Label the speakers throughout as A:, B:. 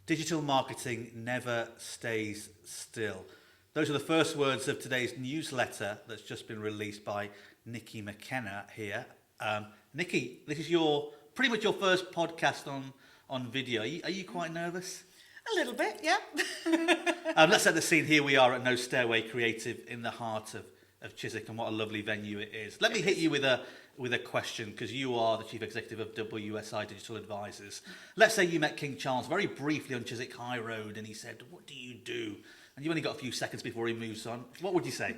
A: Digital marketing never stays still. Those are the first words of today's newsletter that's just been released by Nicky McKenna here. Nicky, this is pretty much your first podcast on video. Are you quite nervous?
B: A little bit, yeah.
A: Let's set the scene. Here we are at No Stairway Creative in the heart of Chiswick, and what a lovely venue it is. Let me hit you with a question, because you are the Chief Executive of WSI Digital Advisors. Let's say you met King Charles very briefly on Chiswick High Road and he said, "What do you do?" And you only got a few seconds before he moves on. What would you say?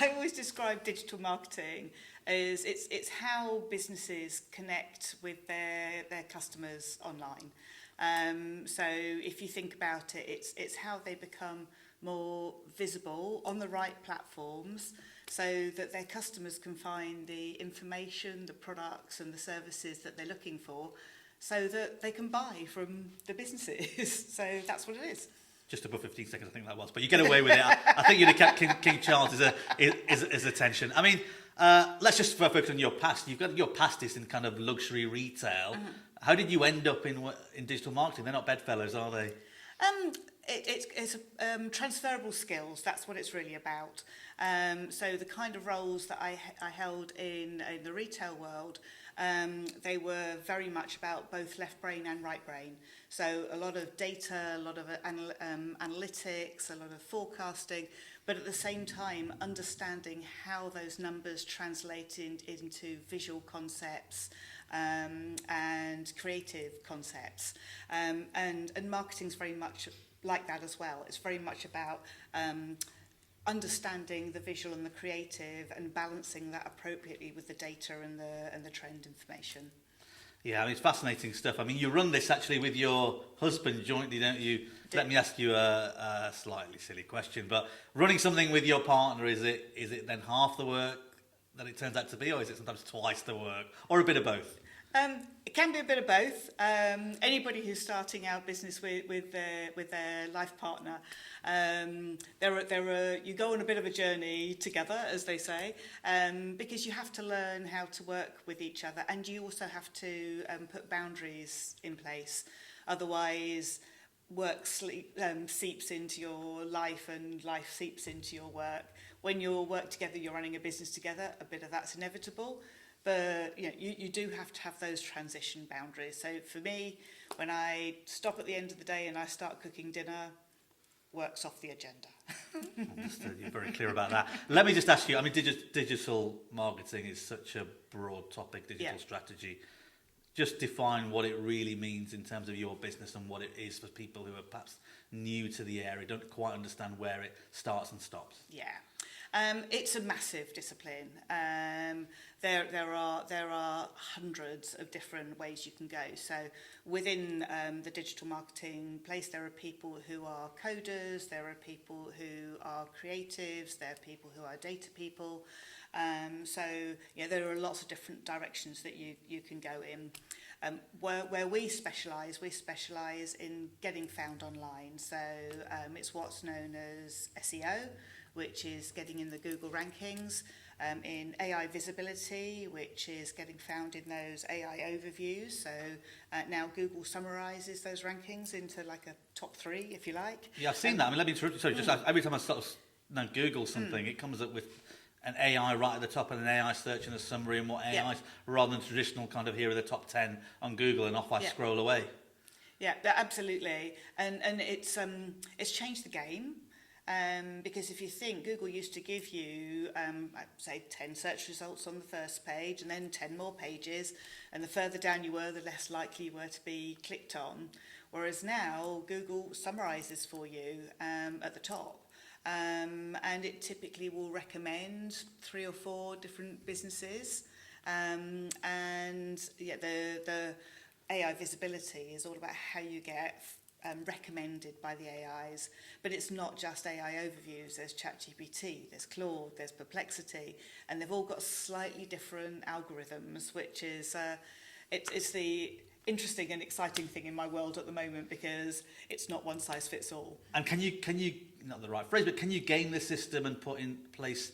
B: I always describe digital marketing as it's how businesses connect with their customers online. So if you think about it, it's how they become more visible on the right platforms so that their customers can find the information, the products and the services that they're looking for so that they can buy from the businesses. So that's what it is.
A: Just above 15 seconds, I think that was. But you get away with it. I think you'd have kept King Charles' his attention. I mean, let's just focus on your past. Your past is in kind of luxury retail. Uh-huh. How did you end up in digital marketing? They're not bedfellows, are they?
B: It's transferable skills. That's what it's really about. So the kind of roles that I held in the retail world, they were very much about both left brain and right brain. So a lot of data, a lot of analytics, a lot of forecasting, but at the same time understanding how those numbers translate into visual concepts and creative concepts. And marketing's very much like that as well. It's very much about understanding the visual and the creative and balancing that appropriately with the data and the trend information.
A: Yeah, I mean, it's fascinating stuff. I mean, you run this actually with your husband jointly, don't you? Let me ask you a slightly silly question, but running something with your partner, is it then half the work that it turns out to be, or is it sometimes twice the work, or a bit of both?
B: It can be a bit of both. Anybody who's starting out business with their life partner, you go on a bit of a journey together, as they say, because you have to learn how to work with each other, and you also have to put boundaries in place. Otherwise, work seeps into your life, and life seeps into your work. When you work together, you're running a business together. A bit of that's inevitable. But you do have to have those transition boundaries. So for me, when I stop at the end of the day and I start cooking dinner, work's off the agenda.
A: Understood. You're very clear about that. Let me just ask you, I mean, digital marketing is such a broad topic, digital strategy. Just define what it really means in terms of your business and what it is for people who are perhaps new to the area, don't quite understand where it starts and stops.
B: Yeah. It's a massive discipline. There are hundreds of different ways you can go. So within the digital marketing place, there are people who are coders, there are people who are creatives, there are people who are data people. So there are lots of different directions that you can go in. Where we specialise in getting found online. So it's what's known as SEO, which is getting in the Google rankings, in AI visibility, which is getting found in those AI overviews. So now Google summarises those rankings into like a top 3, if you like.
A: Yeah, I've seen that. I mean, let me just every time I sort of Google something, it comes up with an AI right at the top and an AI search and a summary and what AI, rather than traditional kind of here are the top 10 on Google and off I scroll away.
B: Yeah, absolutely. And it's changed the game. Because if you think Google used to give you, say, 10 search results on the first page and then 10 more pages, and the further down you were, the less likely you were to be clicked on. Whereas now, Google summarises for you at the top. And it typically will recommend 3 or 4 different businesses. The AI visibility is all about how you get recommended by the AIs, but it's not just AI overviews. There's ChatGPT, there's Claude, there's Perplexity, and they've all got slightly different algorithms, which is it's the interesting and exciting thing in my world at the moment, because it's not one size fits all.
A: And can you not the right phrase, but can you game the system and put in place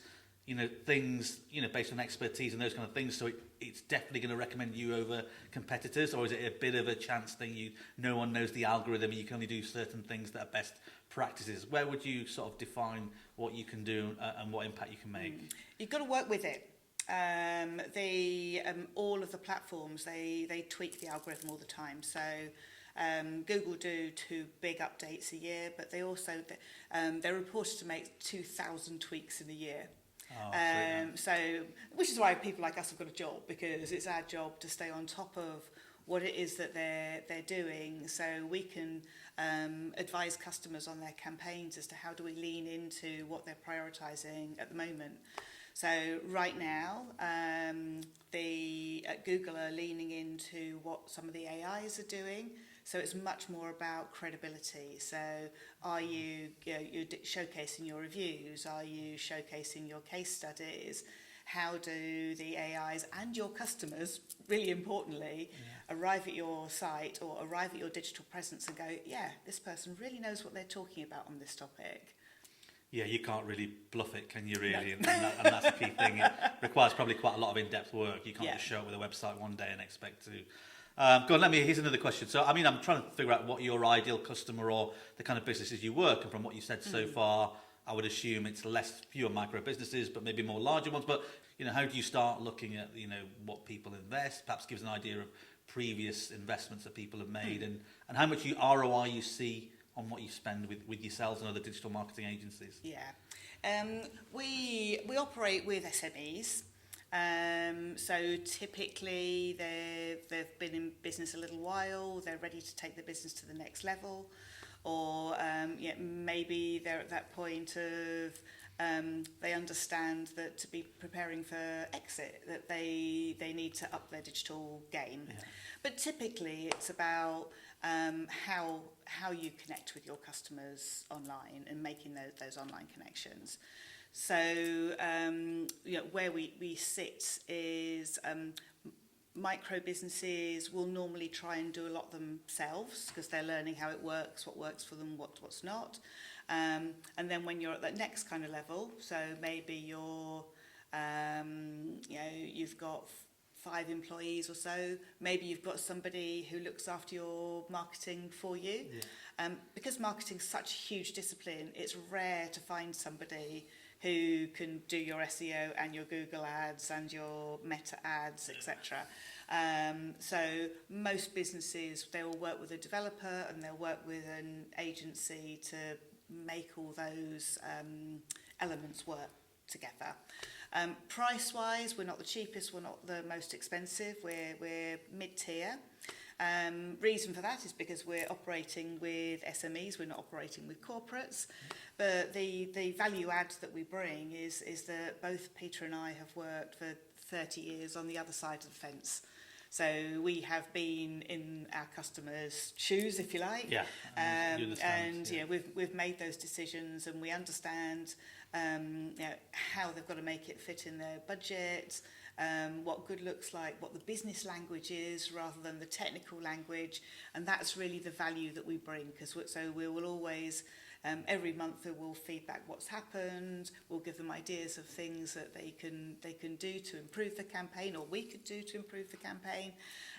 A: things, based on expertise and those kind of things. So it's definitely going to recommend you over competitors, or is it a bit of a chance thing? No one knows the algorithm, and you can only do certain things that are best practices. Where would you sort of define what you can do and what impact you can make?
B: You've got to work with it. All of the platforms, they tweak the algorithm all the time. So Google do 2 big updates a year, but they also they're reported to make 2,000 tweaks in a year. So, which is why people like us have got a job, because it's our job to stay on top of what it is that they're doing, so we can advise customers on their campaigns as to how do we lean into what they're prioritising at the moment. So right now, Google are leaning into what some of the AIs are doing. So it's much more about credibility. So are you're showcasing your reviews? Are you showcasing your case studies? How do the AIs and your customers, really importantly, arrive at your site or arrive at your digital presence and go, yeah, this person really knows what they're talking about on this topic?
A: Yeah, you can't really bluff it, can you, really? No. And that's the key thing. It requires probably quite a lot of in-depth work. You can't just show up with a website one day and expect to... Go on, here's another question. So, I'm trying to figure out what your ideal customer or the kind of businesses you work, and from what you said so far, I would assume it's fewer micro businesses, but maybe more larger ones. But, how do you start looking at, what people invest? Perhaps gives an idea of previous investments that people have made and how much ROI you see on what you spend with yourselves and other digital marketing agencies.
B: Yeah. We operate with SMEs. So typically they've been in business a little while, they're ready to take the business to the next level, or maybe they're at that point of they understand that to be preparing for exit, that they need to up their digital game. Yeah. But typically it's about how you connect with your customers online and making those online connections. So, where we sit is micro businesses will normally try and do a lot themselves because they're learning how it works, what works for them, what's not. And then when you're at that next kind of level, so maybe you've got 5 employees or so, maybe you've got somebody who looks after your marketing for you. Yeah. Because marketing's such a huge discipline, it's rare to find somebody who can do your SEO and your Google ads and your meta ads, etc. So most businesses, they will work with a developer and they'll work with an agency to make all those elements work together. Price-wise, we're not the cheapest, we're not the most expensive, we're mid-tier. Reason for that is because we're operating with SMEs, we're not operating with corporates. But the value add that we bring is that both Peter and I have worked for 30 years on the other side of the fence. So we have been in our customers' shoes, if you like. Yeah. We've made those decisions and we understand how they've got to make it fit in their budget, what good looks like, what the business language is rather than the technical language, and that's really the value that we bring. So we will always, every month we'll feedback what's happened, we'll give them ideas of things that they can do to improve the campaign, or we could do to improve the campaign,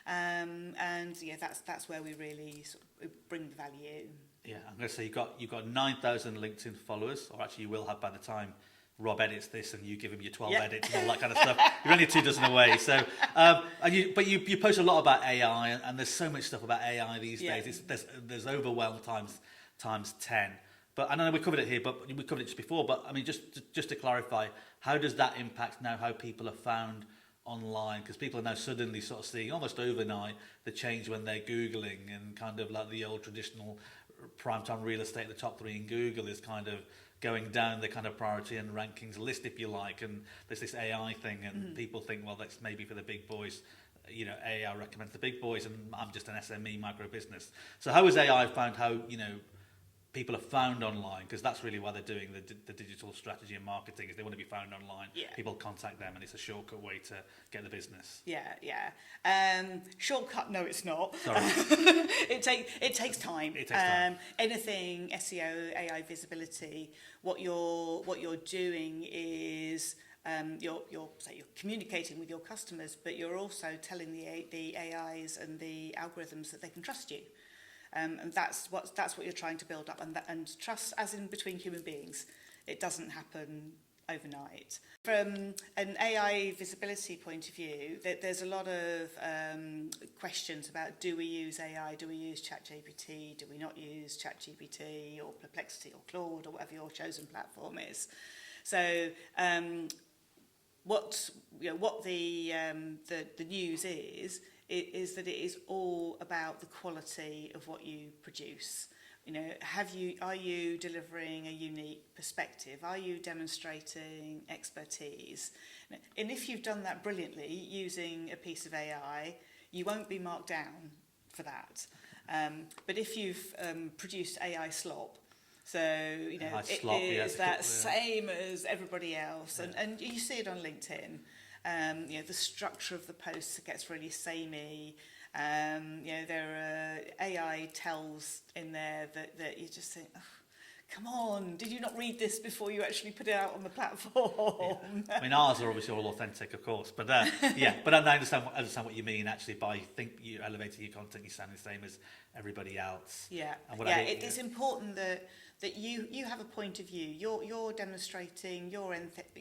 B: that's where we really sort of bring the value.
A: Yeah, I'm going to say you've got 9,000 LinkedIn followers, or actually you will have by the time Rob edits this and you give him your 12 edits and all that kind of stuff. You're only 2 dozen away. So, but you post a lot about AI, and there's so much stuff about AI these days. There's overwhelm times 10. But I know we covered it here, but we covered it just before. But just to clarify, how does that impact now how people are found online? Because people are now suddenly sort of seeing almost overnight the change when they're Googling, and kind of like the old traditional primetime real estate, the top 3 in Google is kind of going down the kind of priority and rankings list, if you like, and there's this AI thing, and people think, well, that's maybe for the big boys. AI recommends the big boys, and I'm just an SME micro business. So how has AI found how people are found online? Because that's really why they're doing the digital strategy and marketing, is they want to be found online. Yeah. People contact them, and it's a shortcut way to get the business. Yeah.
B: Shortcut? No, it's not.
A: Sorry.
B: It takes time.
A: It takes time.
B: Anything SEO, AI visibility, what you're doing is you're communicating with your customers, but you're also telling the AIs and the algorithms that they can trust you. And that's what you're trying to build up, and trust as in between human beings. It doesn't happen overnight. From an AI visibility point of view, there's a lot of questions about, do we use AI, do we use ChatGPT, do we not use ChatGPT or Perplexity or Claude or whatever your chosen platform is. So what the news is that it is all about the quality of what you produce. Are you delivering a unique perspective? Are you demonstrating expertise? And if you've done that brilliantly using a piece of AI, you won't be marked down for that. But if you've produced AI slop, so it is that same as everybody else, and you see it on LinkedIn. The structure of the posts gets really samey. There are AI tells in there that you just think, oh, come on, did you not read this before you actually put it out on the platform?
A: Yeah. I mean, ours are obviously all authentic, of course, but but I understand what you mean. Actually, by you elevating your content, you sound the same as everybody else.
B: Yeah,
A: and
B: it's important that you have a point of view. You're demonstrating your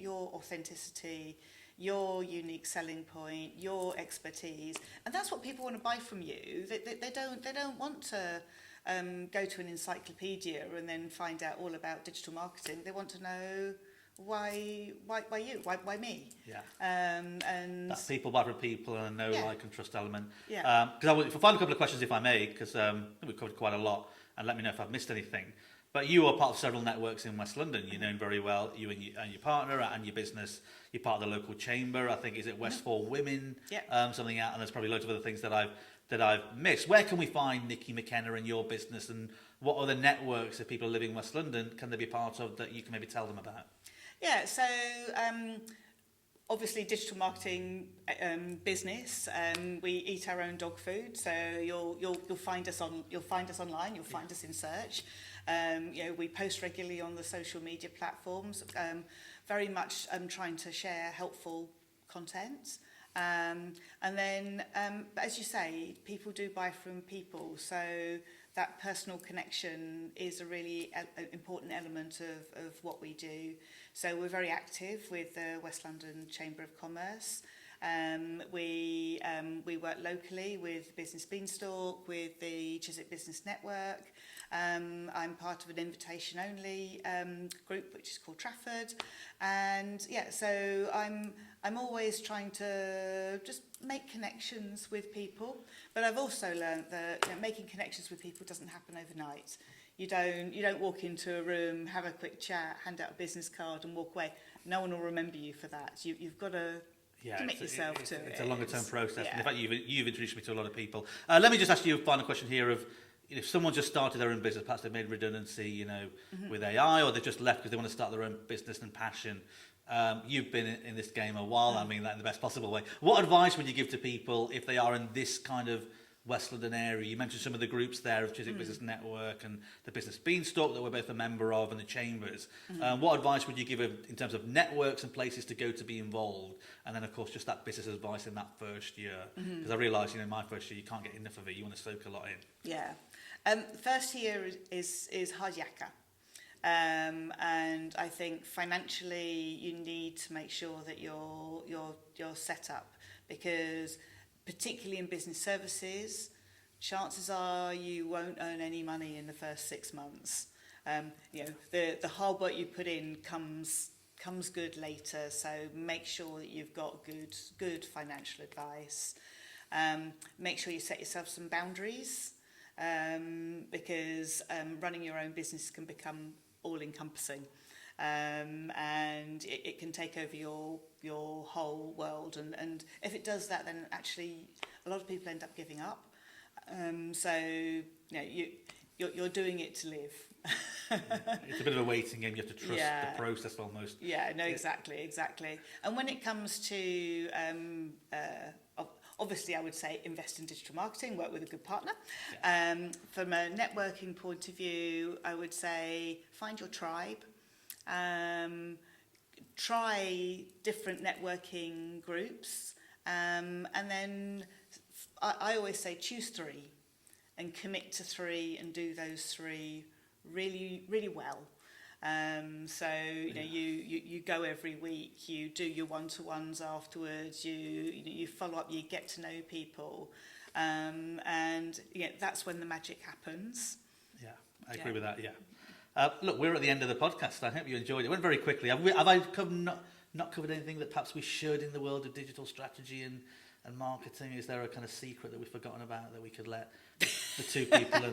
B: authenticity, your unique selling point, your expertise, and that's what people want to buy from you. They don't want to go to an encyclopedia and then find out all about digital marketing. They want to know why you, why me.
A: Yeah.
B: And
A: that people buy from people, and a know, like, and trust element.
B: Yeah.
A: Because I will find a couple of questions, if I may, because we've covered quite a lot, and let me know if I've missed anything. But you are part of several networks in West London. You're known very well, you and your partner and your business. You're part of the local chamber. I think, is it West for Women?
B: Yeah.
A: Something out, and there's probably loads of other things that I've missed. Where can we find Nicky, McKenna and your business, and what other networks of people living in West London can they be part of that you can maybe tell them about?
B: Yeah, so obviously digital marketing business. We eat our own dog food, so you'll find us online. You'll find us in search. We post regularly on the social media platforms. Very much trying to share helpful content. And then, as you say, people do buy from people, so that personal connection is a really important element of what we do. So we're very active with the West London Chamber of Commerce. We work locally with Business Beanstalk, with the Chiswick Business Network. I'm part of an invitation-only group which is called Trafford, and so I'm always trying to just make connections with people. But I've also learned that making connections with people doesn't happen overnight. You don't walk into a room, have a quick chat, hand out a business card, and walk away. No one will remember you for that. You've got to commit yourself to it.
A: It's a longer-term process.
B: Yeah.
A: And in fact, you've introduced me to a lot of people. Let me just ask you a final question here of, if someone just started their own business, perhaps they've made redundancy, with AI, or they've just left because they want to start their own business and passion. You've been in this game a while. I mean that in the best possible way. What advice would you give to people if they are in this kind of West London area? You mentioned some of the groups there of Chiswick Business Network and the Business Beanstalk that we're both a member of, and the chambers. What advice would you give in terms of networks and places to go to be involved? And then, of course, just that business advice in that first year. Because I realise, in my first year, you can't get enough of it. You want to soak a lot in.
B: Yeah. First year is hard yakka. And I think financially you need to make sure that you're set up, because particularly in business services, chances are you won't earn any money in the first 6 months. The hard work you put in comes good later, so make sure that you've got good financial advice. Make sure you set yourself some boundaries, because running your own business can become all-encompassing, and it can take over your whole world, and if it does that, then actually a lot of people end up giving up. You're doing it to live.
A: It's a bit of a waiting game. You have to trust the process almost.
B: Yeah, no, exactly. And when it comes to obviously, I would say invest in digital marketing, work with a good partner. Yeah. From a networking point of view, I would say find your tribe. try different networking groups, and then I always say choose 3 and commit to 3 and do those 3 really, really well. So you go every week, you do your one-to-ones afterwards, you follow up, you get to know people, and that's when the magic happens.
A: Yeah, I agree with that. Yeah. Look, we're at the end of the podcast. I hope you enjoyed it. It went very quickly. Have I not covered anything that perhaps we should in the world of digital strategy and marketing? Is there a kind of secret that we've forgotten about that we could let the 2 people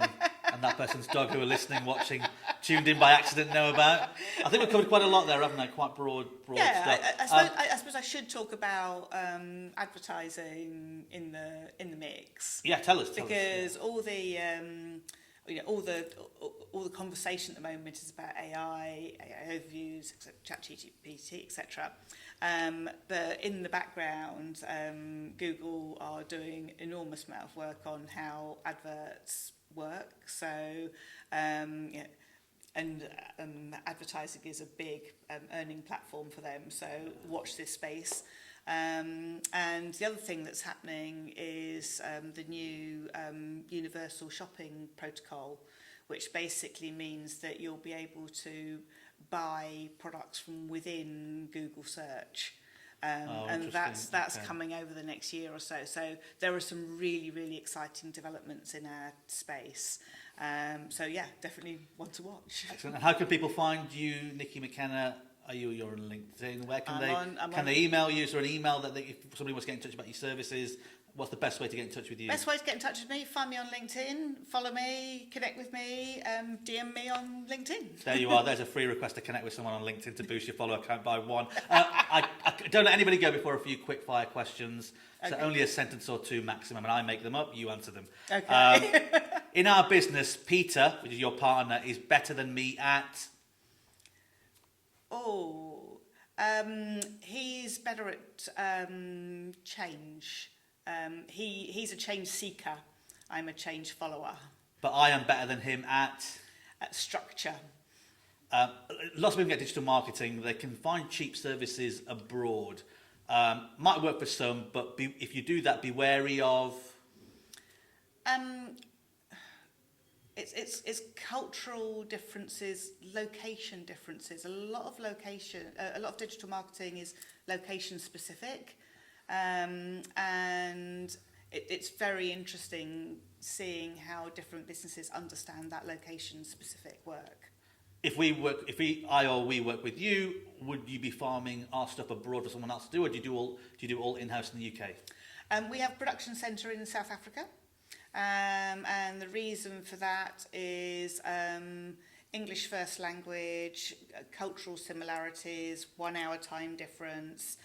A: and that person's dog who are listening, watching, tuned in by accident know about? I think we've covered quite a lot there, haven't I? Quite broad stuff.
B: I suppose I should talk about advertising in the mix.
A: Yeah, tell us.
B: Because all the conversation at the moment is about AI overviews, ChatGPT, etc. But in the background, Google are doing enormous amount of work on how adverts work. So, and advertising is a big earning platform for them. So watch this space. And the other thing that's happening is the new universal shopping protocol, which basically means that you'll be able to buy products from within Google search. And that's coming over the next year or so. So there are some really, really exciting developments in our space. So yeah, definitely one to watch.
A: Excellent. And how can people find you, Nicky McKenna? You're on LinkedIn. Where can they email you? Is there an email that if somebody wants to get in touch about your services? What's the best way to get in touch with you?
B: Best way to get in touch with me, find me on LinkedIn, follow me, connect with me, DM me on LinkedIn.
A: There you are. There's a free request to connect with someone on LinkedIn to boost your follower count by 1. I don't let anybody go before a few quick fire questions. So
B: Okay.
A: only a sentence or 2 maximum, and I make them up, you answer them.
B: Okay.
A: In our business, Peter, which is your partner, is better than me at...
B: He's better at change. He's a change seeker. I'm a change follower.
A: But I am better than him at
B: structure.
A: Lots of people get digital marketing. They can find cheap services abroad. Might work for some, but if you do that, be wary of...
B: It's cultural differences, location differences. A lot of digital marketing is location specific, and it's very interesting seeing how different businesses understand that location specific work.
A: If we work with you, would you be farming our stuff abroad for someone else to do, or do you do all in-house in the UK?
B: We have a production centre in South Africa. And the reason for that is English first language, cultural similarities, 1 hour time difference.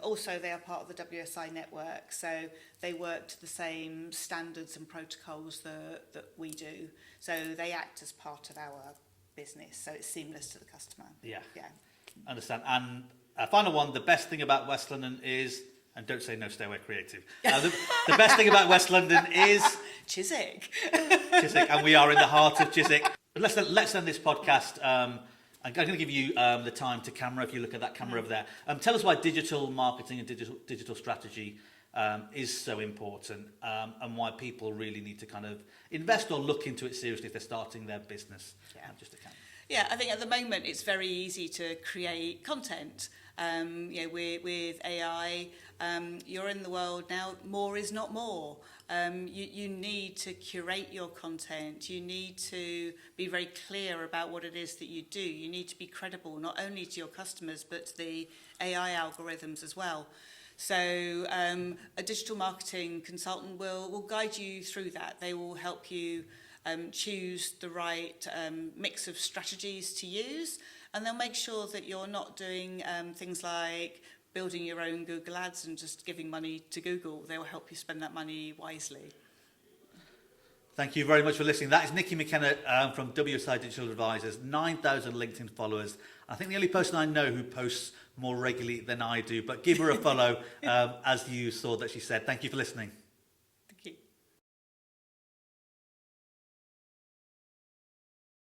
B: Also, they are part of the WSI network, so they work to the same standards and protocols that we do. So they act as part of our business, so it's seamless to the customer.
A: Yeah.
B: Yeah.
A: Understand. And final one, the best thing about West London is... And don't say no, stay away creative. The best thing about West London is...
B: Chiswick.
A: Chiswick, and we are in the heart of Chiswick. Let's end this podcast. I'm going to give you the time to camera, if you look at that camera over there. Tell us why digital marketing and digital strategy is so important, and why people really need to kind of invest or look into it seriously if they're starting their business.
B: Yeah.
A: Just a camera.
B: Yeah, I think at the moment it's very easy to create content. With AI, you're in the world now, more is not more. You need to curate your content. You need to be very clear about what it is that you do. You need to be credible, not only to your customers, but to the AI algorithms as well. So a digital marketing consultant will guide you through that. They will help you choose the right mix of strategies to use, and they'll make sure that you're not doing things like building your own Google Ads and just giving money to Google. They will help you spend that money wisely.
A: Thank you very much for listening. That is Nicky McKenna from WSI Digital Advisors, 9,000 LinkedIn followers. I think the only person I know who posts more regularly than I do, but give her a follow, as you saw that she said. Thank you for listening.